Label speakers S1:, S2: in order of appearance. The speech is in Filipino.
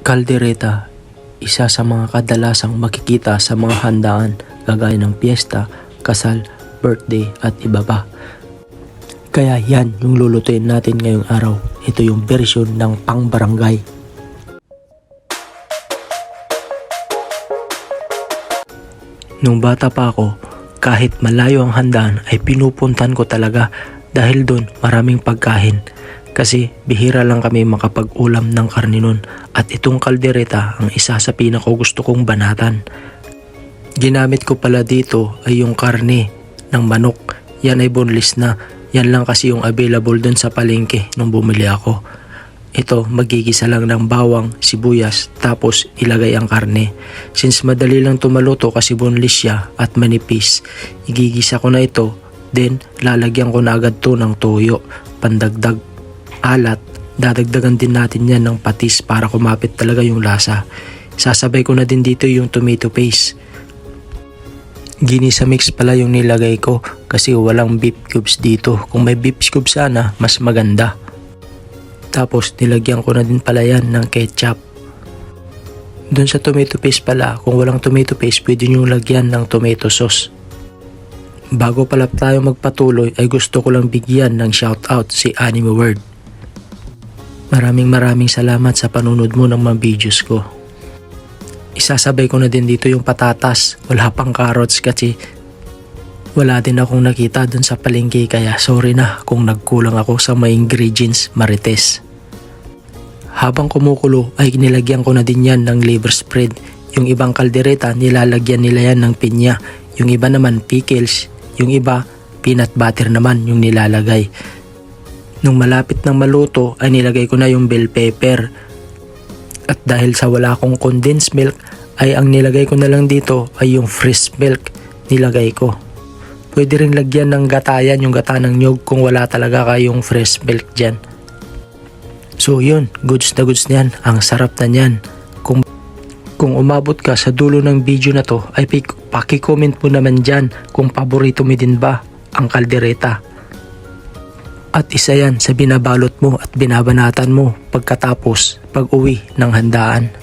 S1: Kaldereta, isa sa mga kadalasang makikita sa mga handaan gaya ng piyesta, kasal, birthday at iba pa. Kaya yan yung lulutuin natin ngayong araw. Ito yung version ng pang-barangay. Nung bata pa ako, kahit malayo ang handaan ay pinupuntan ko talaga dahil doon maraming pagkain. Kasi bihira lang kami makapag-ulam ng karne nun at itong kaldereta ang isa sa pinakagusto kong banatan. Ginamit ko pala dito ay yung karne ng manok. Yan ay boneless na. Yan lang kasi yung available dun sa palengke nung bumili ako. Ito, magigisa lang ng bawang, sibuyas, tapos ilagay ang karne. Since madali lang tumaluto kasi boneless siya at manipis, igigisa ko na ito, then lalagyan ko na agad to ng toyo, pandagdag alat. Dadagdagan din natin yan ng patis para kumapit talaga yung lasa. Sasabay ko na din dito yung tomato paste. Ginisa mix pala yung nilagay ko kasi walang beef cubes dito. Kung may beef cubes sana, mas maganda. Tapos nilagyan ko na din pala yan ng ketchup. Doon sa tomato paste pala, kung walang tomato paste, pwede nyo lagyan ng tomato sauce. Bago pala tayo magpatuloy ay gusto ko lang bigyan ng shoutout si Anime World. Maraming salamat sa panunod mo ng mga videos ko. Isasabay ko na din dito yung patatas. Wala pang carrots kasi wala din akong nakita dun sa palengke, kaya sorry na kung nagkulang ako sa mga ingredients, marites. Habang kumukulo ay nilagyan ko na din yan ng liver spread. Yung ibang kaldereta nilalagyan nila yan ng pinya. Yung iba naman pickles. Yung iba peanut butter naman yung nilalagay. Nung malapit ng maluto ay nilagay ko na yung bell pepper. At dahil sa wala akong condensed milk ay ang nilagay ko na lang dito ay yung fresh milk nilagay ko. Pwede rin lagyan ng gatayan, yung gata ng nyog kung wala talaga kayong fresh milk dyan. So yun, goods na goods niyan. Ang sarap na niyan. Kung umabot ka sa dulo ng video na to ay paki-comment mo naman dyan kung paborito mo din ba ang kaldereta. At isa yan sa binabalot mo at binabanatan mo pagkatapos pag-uwi ng handaan.